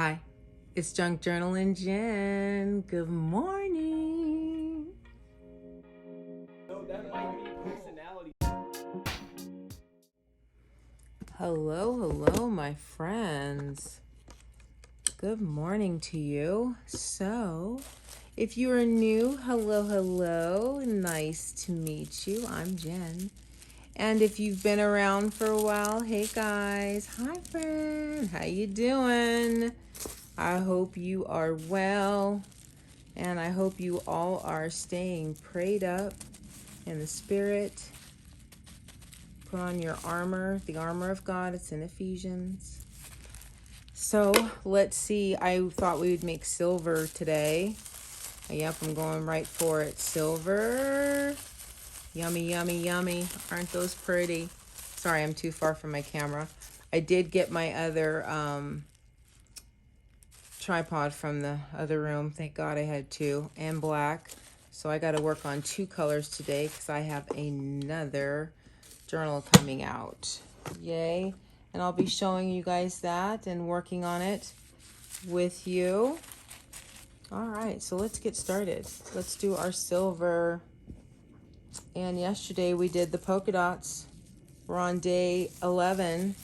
Hi, it's Junk Journal and Jen. Good morning. No, that might be personality. Hello, my friends. Good morning to you. So, if you are new, hello. Nice to meet you. I'm Jen. And if you've been around for a while, hey guys. Hi, friend. How you doing? I hope you are well. And I hope you all are staying prayed up in the spirit. Put on your armor, the armor of God. It's in Ephesians. So let's see. I thought we would make silver today. Yep, I'm going right for it. Silver. Yummy. Aren't those pretty? Sorry, I'm too far from my camera. I did get my other tripod from the other room. Thank God I had two, and black. So I got to work on two colors today because I have another journal coming out. Yay. And I'll be showing you guys that and working on it with you. All right, so let's get started. Let's do our silver. And yesterday we did the polka dots. We're on day 11.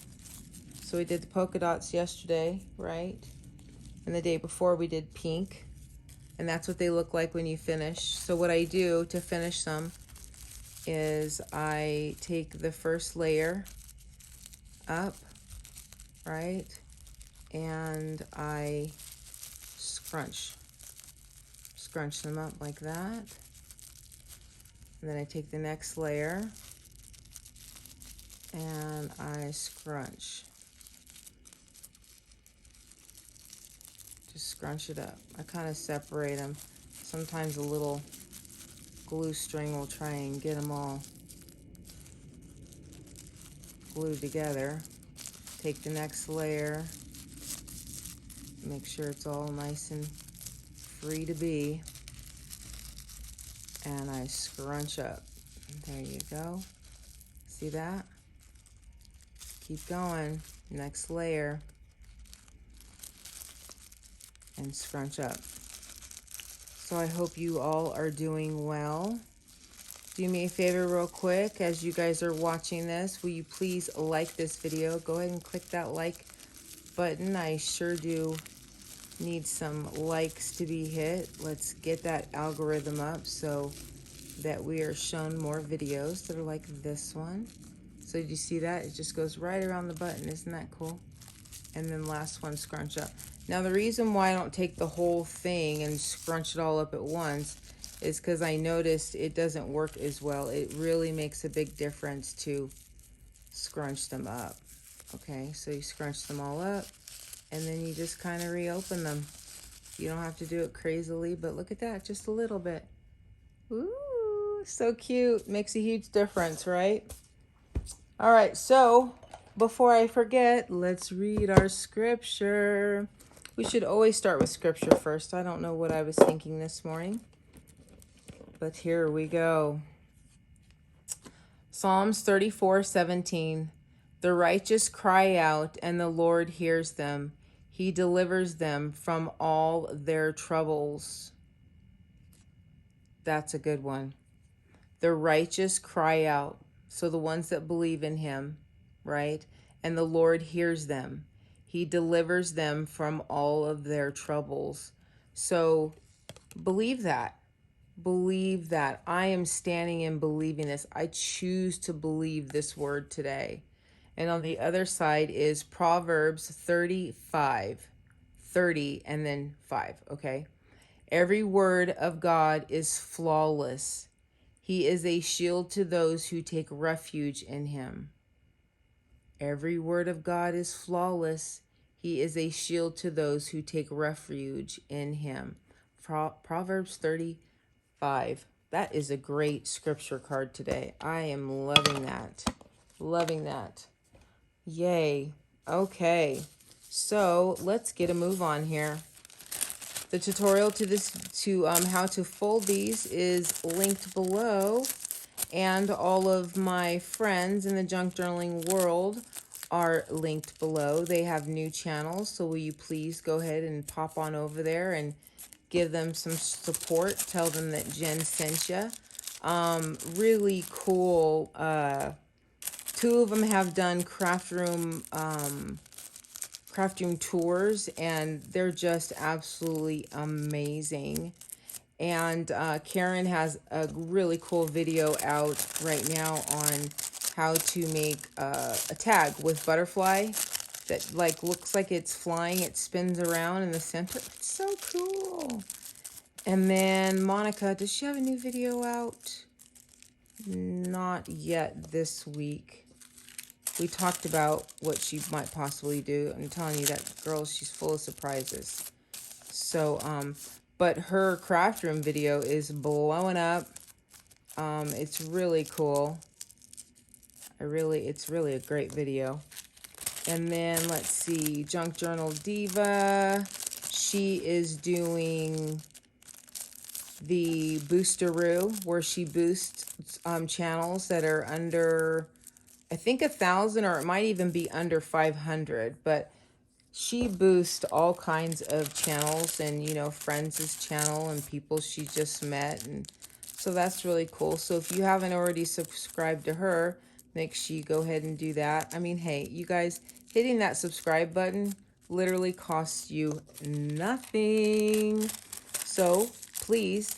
So we did the polka dots yesterday, right? And the day before we did pink. And that's what they look like when you finish. So what I do to finish them is I take the first layer up, right? And I scrunch them up like that. And then I take the next layer and I scrunch. Just scrunch it up. I kind of separate them. Sometimes a little glue string will try and get them all glued together. Take the next layer. Make sure it's all nice and free to be. And I scrunch up. There you go. See that? Keep going. Next layer. And scrunch up. So I hope you all are doing well. Do me a favor real quick as you guys are watching this. Will you please like this video? Go ahead and click that like button. I sure do need some likes to be hit. Let's get that algorithm up so that we are shown more videos that are like this one. So did you see that? It just goes right around the button. Isn't that cool? And then last one, scrunch up. Now the reason why I don't take the whole thing and scrunch it all up at once is because I noticed it doesn't work as well. It really makes a big difference to scrunch them up. Okay, so you scrunch them all up and then you just kind of reopen them. You don't have to do it crazily, but look at that, just a little bit. Ooh, so cute. Makes a huge difference, right? All right, so before I forget, let's read our scripture. We should always start with scripture first. I don't know what I was thinking this morning, but here we go. Psalms 34:17. The righteous cry out, and the Lord hears them. He delivers them from all their troubles. That's a good one. The righteous cry out. So the ones that believe in him, right? And the Lord hears them. He delivers them from all of their troubles. So believe that. Believe that. I am standing and believing this. I choose to believe this word today. And on the other side is Proverbs 35, 30, and then 5, okay? Every word of God is flawless. He is a shield to those who take refuge in him. Every word of God is flawless. He is a shield to those who take refuge in him. Proverbs 35. That is a great scripture card today. I am loving that. Loving that. Yay. Okay. So let's get a move on here. The tutorial to how to fold these is linked below, and all of my friends in the junk journaling world are linked below. They have new channels, so will you please go ahead and pop on over there and give them some support. Tell them that Jen sent you. Really cool. Two of them have done craft room tours, and they're just absolutely amazing. And Karen has a really cool video out right now on how to make a tag with butterfly that like looks like it's flying. It spins around in the center. It's so cool. And then Monica, does she have a new video out? Not yet this week. We talked about what she might possibly do. I'm telling you, that girl, she's full of surprises. So, but her craft room video is blowing up. It's really cool. It's really a great video. And then let's see, Junk Journal Diva. She is doing the Boosteroo, where she boosts channels that are under, I think 1,000, or it might even be under 500. But she boosts all kinds of channels, and you know, friends' channel and people she just met, and so that's really cool. So if you haven't already subscribed to her, make sure you go ahead and do that. I mean, hey, you guys, hitting that subscribe button literally costs you nothing. So please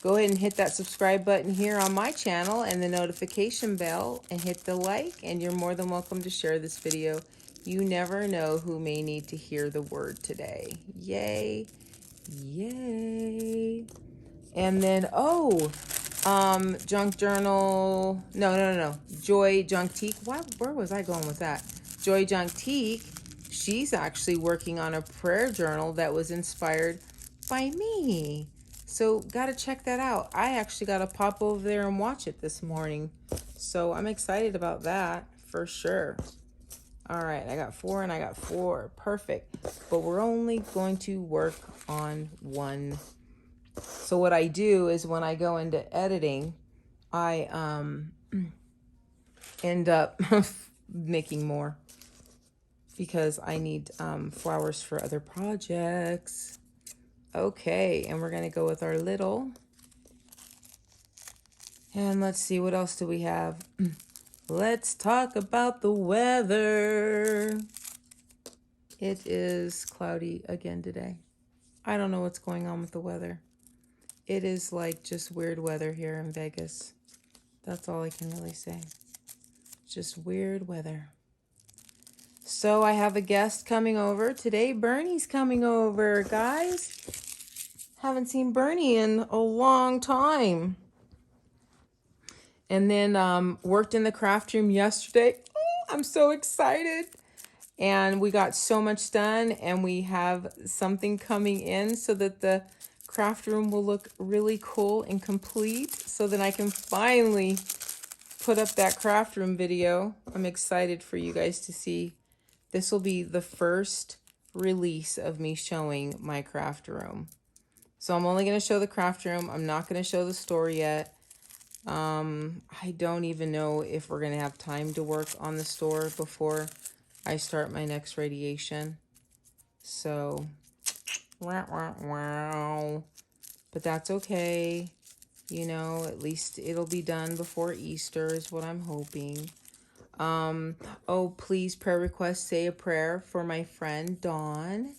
go ahead and hit that subscribe button here on my channel and the notification bell, and hit the like, and you're more than welcome to share this video. You never know who may need to hear the word today. Yay. Yay. And then, Junk Journal. No. Joy Junktique. Where was I going with that? Joy Junktique. She's actually working on a prayer journal that was inspired by me. So, got to check that out. I actually got to pop over there and watch it this morning. So, I'm excited about that for sure. All right, I got 4 and I got 4. Perfect. But we're only going to work on one. So what I do is when I go into editing, I end up making more because I need flowers for other projects. Okay, and we're going to go with our little. And let's see, what else do we have? Let's talk about the weather. It is cloudy again today. I don't know what's going on with the weather. It is like just weird weather here in Vegas. That's all I can really say. Just weird weather. So I have a guest coming over today. Bernie's coming over, guys. Haven't seen Bernie in a long time. And then worked in the craft room yesterday. Oh, I'm so excited. And we got so much done, and we have something coming in so that the craft room will look really cool and complete, so that I can finally put up that craft room video. I'm excited for you guys to see. This will be the first release of me showing my craft room. So I'm only going to show the craft room. I'm not going to show the store yet. I don't even know if we're going to have time to work on the store before I start my next radiation. So, wow. But that's okay. You know, at least it'll be done before Easter is what I'm hoping. Oh, please, prayer request, say a prayer for my friend Dawn.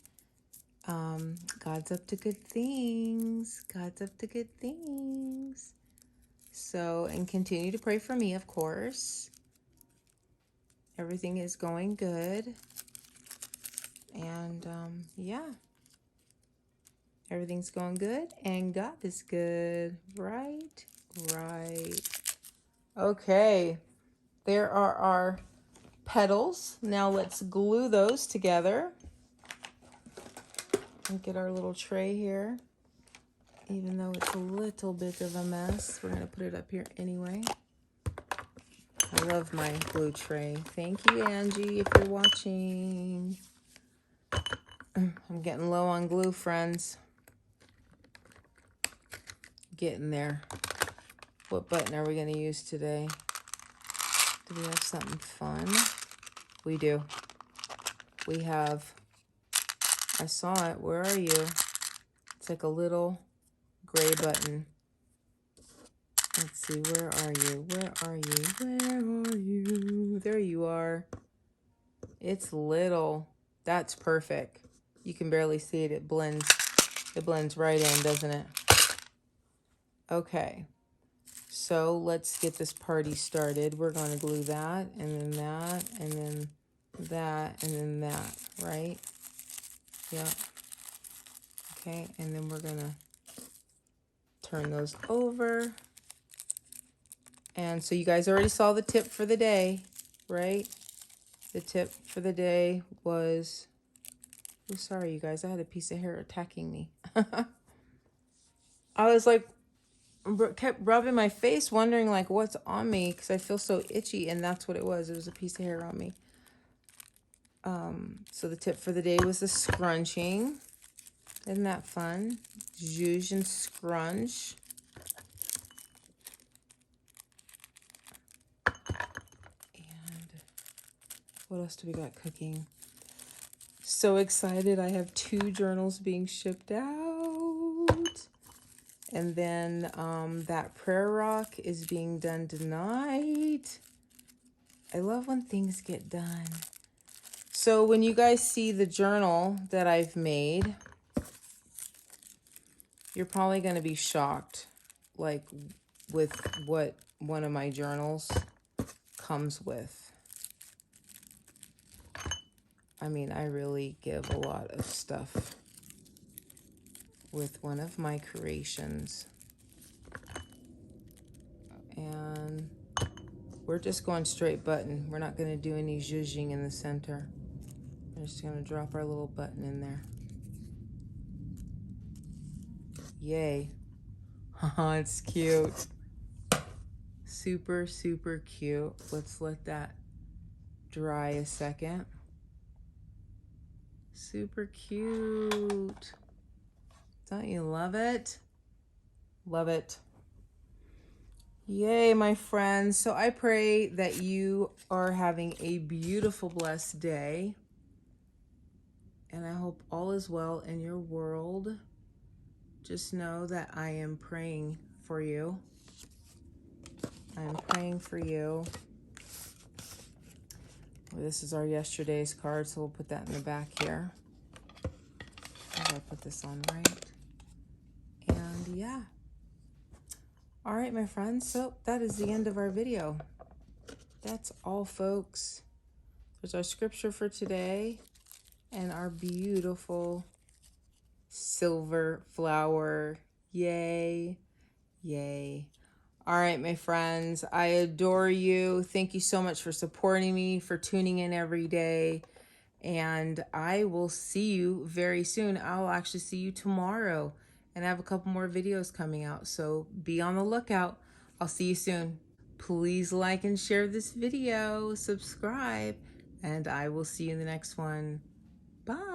God's up to good things. God's up to good things. So, and continue to pray for me, of course. Everything is going good. And, yeah. Everything's going good, and God is good. Right. Okay. There are our petals. Now let's glue those together. And get our little tray here. Even though it's a little bit of a mess, we're going to put it up here anyway. I love my glue tray. Thank you, Angie, if you're watching. I'm getting low on glue, friends. Getting there. What button are we going to use today? Do we have something fun? We do. We have, I saw it. Where are you? It's like a little gray button. Let's see, where are you? Where are you? Where are you? There you are. It's little. That's perfect. You can barely see it. It blends right in, doesn't it? Okay. So let's get this party started. We're going to glue that, and then that, and then that, and then that, right? Yeah. Okay, and then we're going to turn those over. And so you guys already saw the tip for the day, right? The tip for the day was, oh, sorry, you guys, I had a piece of hair attacking me. I was like, kept rubbing my face, wondering like what's on me because I feel so itchy, and that's what it was. It was a piece of hair on me. So the tip for the day was the scrunching. Isn't that fun? Zhuzh and scrunch. And what else do we got cooking? So excited. I have 2 journals being shipped out. And then that prayer rock is being done tonight. I love when things get done. So when you guys see the journal that I've made, you're probably going to be shocked, like with what one of my journals comes with. I mean, I really give a lot of stuff with one of my creations. And we're just going straight button. We're not going to do any zhuzhing in the center. We're just going to drop our little button in there. Yay. It's cute. Super, super cute. Let's let that dry a second. Super cute. Don't you love it? Love it. Yay, my friends. So I pray that you are having a beautiful, blessed day. And I hope all is well in your world. Just know that I am praying for you. I am praying for you. Well, this is our yesterday's card, so we'll put that in the back here. I gotta put this on right. And yeah. All right, my friends. So that is the end of our video. That's all, folks. There's our scripture for today and our beautiful silver flower. Yay. Yay. All right, my friends, I adore you. Thank you so much for supporting me, for tuning in every day. And I will see you very soon. I'll actually see you tomorrow. And I have a couple more videos coming out. So be on the lookout. I'll see you soon. Please like and share this video. Subscribe. And I will see you in the next one. Bye.